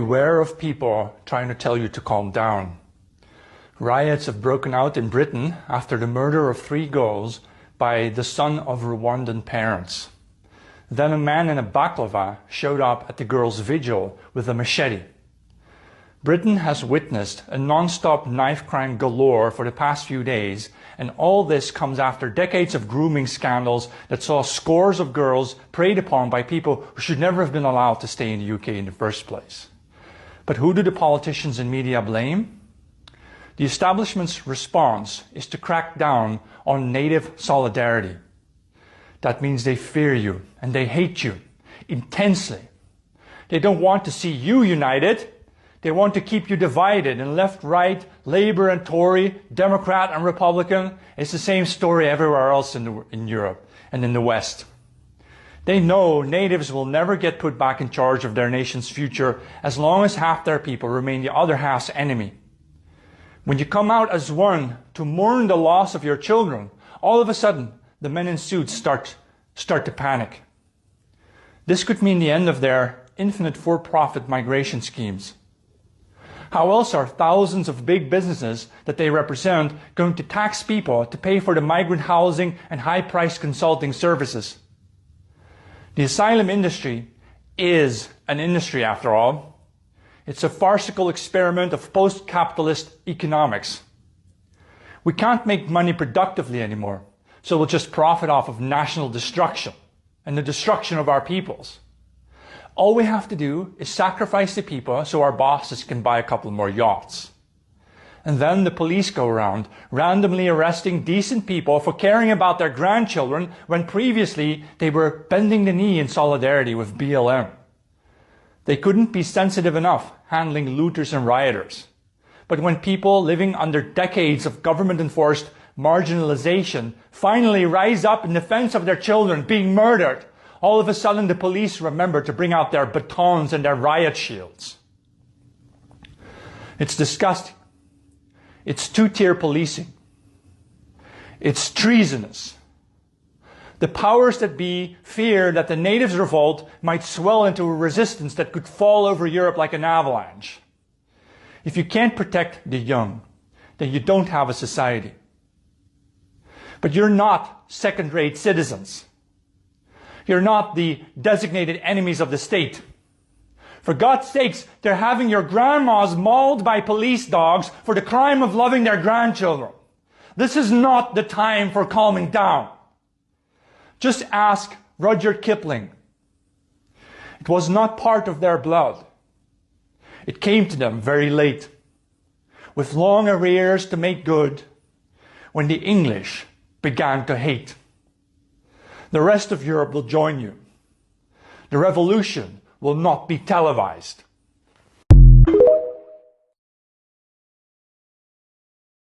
Beware of people trying to tell you to calm down. Riots have broken out in Britain after the murder of 3 girls by the son of Rwandan parents. Then a man in a baklava showed up at the girls' vigil with a machete. Britain has witnessed a non-stop knife crime galore for the past few days, and all this comes after decades of grooming scandals that saw scores of girls preyed upon by people who should never have been allowed to stay in the UK in the first place. But who do the politicians and media blame? The establishment's response is to crack down on native solidarity. That means they fear you and they hate you intensely. They don't want to see you united. They want to keep you divided in left, right, Labour and Tory, Democrat and Republican. It's the same story everywhere else in Europe and in the West. They know natives will never get put back in charge of their nation's future as long as half their people remain the other half's enemy. When you come out as one to mourn the loss of your children, all of a sudden the men in suits start to panic. This could mean the end of their infinite for-profit migration schemes. How else are thousands of big businesses that they represent going to tax people to pay for the migrant housing and high-priced consulting services? The asylum industry is an industry after all. It's a farcical experiment of post-capitalist economics. We can't make money productively anymore, so we'll just profit off of national destruction and the destruction of our peoples. All we have to do is sacrifice the people so our bosses can buy a couple more yachts. And then the police go around randomly arresting decent people for caring about their grandchildren when previously they were bending the knee in solidarity with BLM. They couldn't be sensitive enough handling looters and rioters. But when people living under decades of government-enforced marginalization finally rise up in defense of their children being murdered, all of a sudden the police remember to bring out their batons and their riot shields. It's disgusting. It's two-tier policing. It's treasonous. The powers that be fear that the natives' revolt might swell into a resistance that could fall over Europe like an avalanche. If you can't protect the young, then you don't have a society. But you're not second-rate citizens. You're not the designated enemies of the state. For God's sakes, they're having your grandmas mauled by police dogs for the crime of loving their grandchildren. This is not the time for calming down. Just ask Rudyard Kipling. It was not part of their blood. It came to them very late, with long arrears to make good, when the English began to hate. The rest of Europe will join you. The revolution will not be televised.